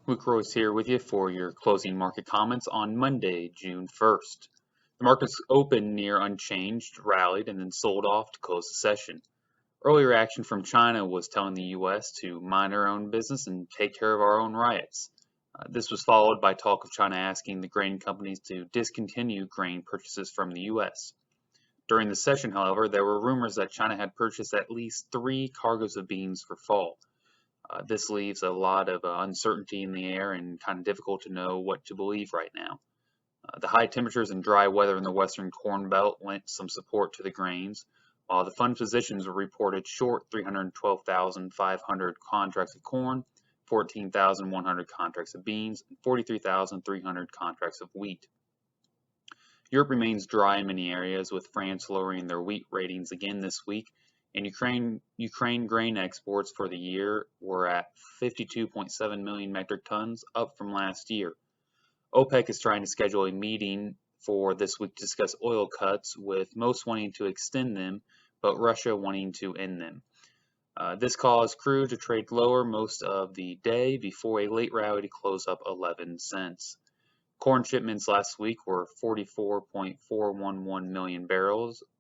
Luke Royce here with you for your closing market comments on Monday, June 1st. The markets opened near unchanged, rallied, and then sold off to close the session. Earlier action from China was telling the U.S. to mind our own business and take care of our own riots. This was followed by talk of China asking the grain companies to discontinue grain purchases from the U.S. During the session, however, there were rumors that China had purchased at least 3 cargoes of beans for fall. This leaves a lot of uncertainty in the air and kind of difficult to know what to believe right now. The high temperatures and dry weather in the western corn belt lent some support to the grains, while the fund positions were reported short 312,500 contracts of corn, 14,100 contracts of beans, and 43,300 contracts of wheat. Europe remains dry in many areas, with France lowering their wheat ratings again this week, and Ukraine grain exports for the year were at 52.7 million metric tons, up from last year. OPEC is trying to schedule a meeting for this week to discuss oil cuts, with most wanting to extend them, but Russia wanting to end them. This caused crude to trade lower most of the day before a late rally to close up 11 cents. Corn shipments last week were 44.411 million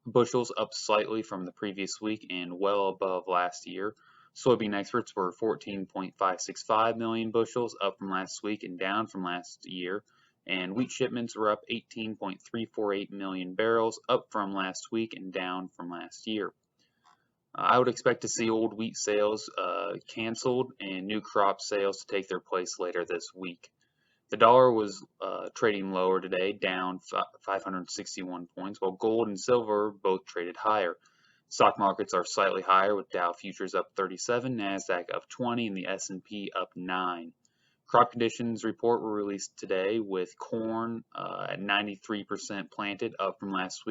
bushels, up slightly from the previous week and well above last year. Soybean exports were 14.565 million bushels, up from last week and down from last year. And wheat shipments were up 18.348 million barrels, up from last week and down from last year. I would expect to see old wheat sales canceled and new crop sales to take their place later this week. The dollar was trading lower today, down 561 points, while gold and silver both traded higher. Stock markets are slightly higher, with Dow futures up 37, Nasdaq up 20, and the S&P up 9. Crop conditions report were released today, with corn at 93% planted, up from last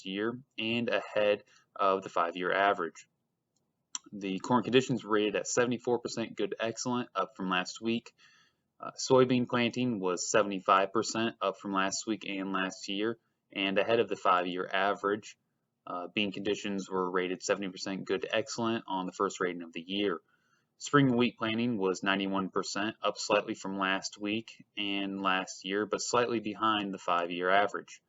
year, and ahead of the 5-year average. The corn conditions were rated at 74% good excellent, up from last week. Soybean planting was 75%, up from last week and last year, and ahead of the 5-year average. Bean conditions were rated 70% good to excellent on the first rating of the year. Spring wheat planting was 91%, up slightly from last week and last year, but slightly behind the 5-year average.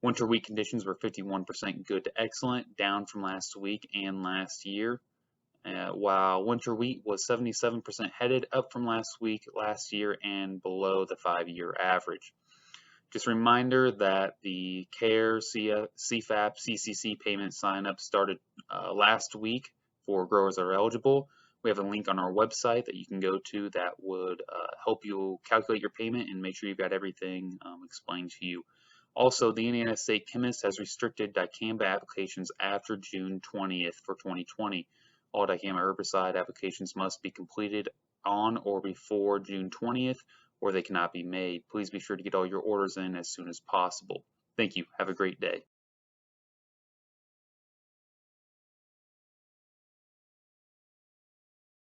Winter wheat conditions were 51% good to excellent, down from last week and last year. While winter wheat was 77% headed, up from last week, last year, and below the 5-year average. Just a reminder that the CARE, CFAP, CCC payment sign-up started last week for growers that are eligible. We have a link on our website that you can go to that would help you calculate your payment and make sure you've got everything explained to you. Also, the Indiana State Chemist has restricted dicamba applications after June 20th for 2020. All dicamba herbicide applications must be completed on or before June 20th, or they cannot be made. Please be sure to get all your orders in as soon as possible. Thank you. Have a great day.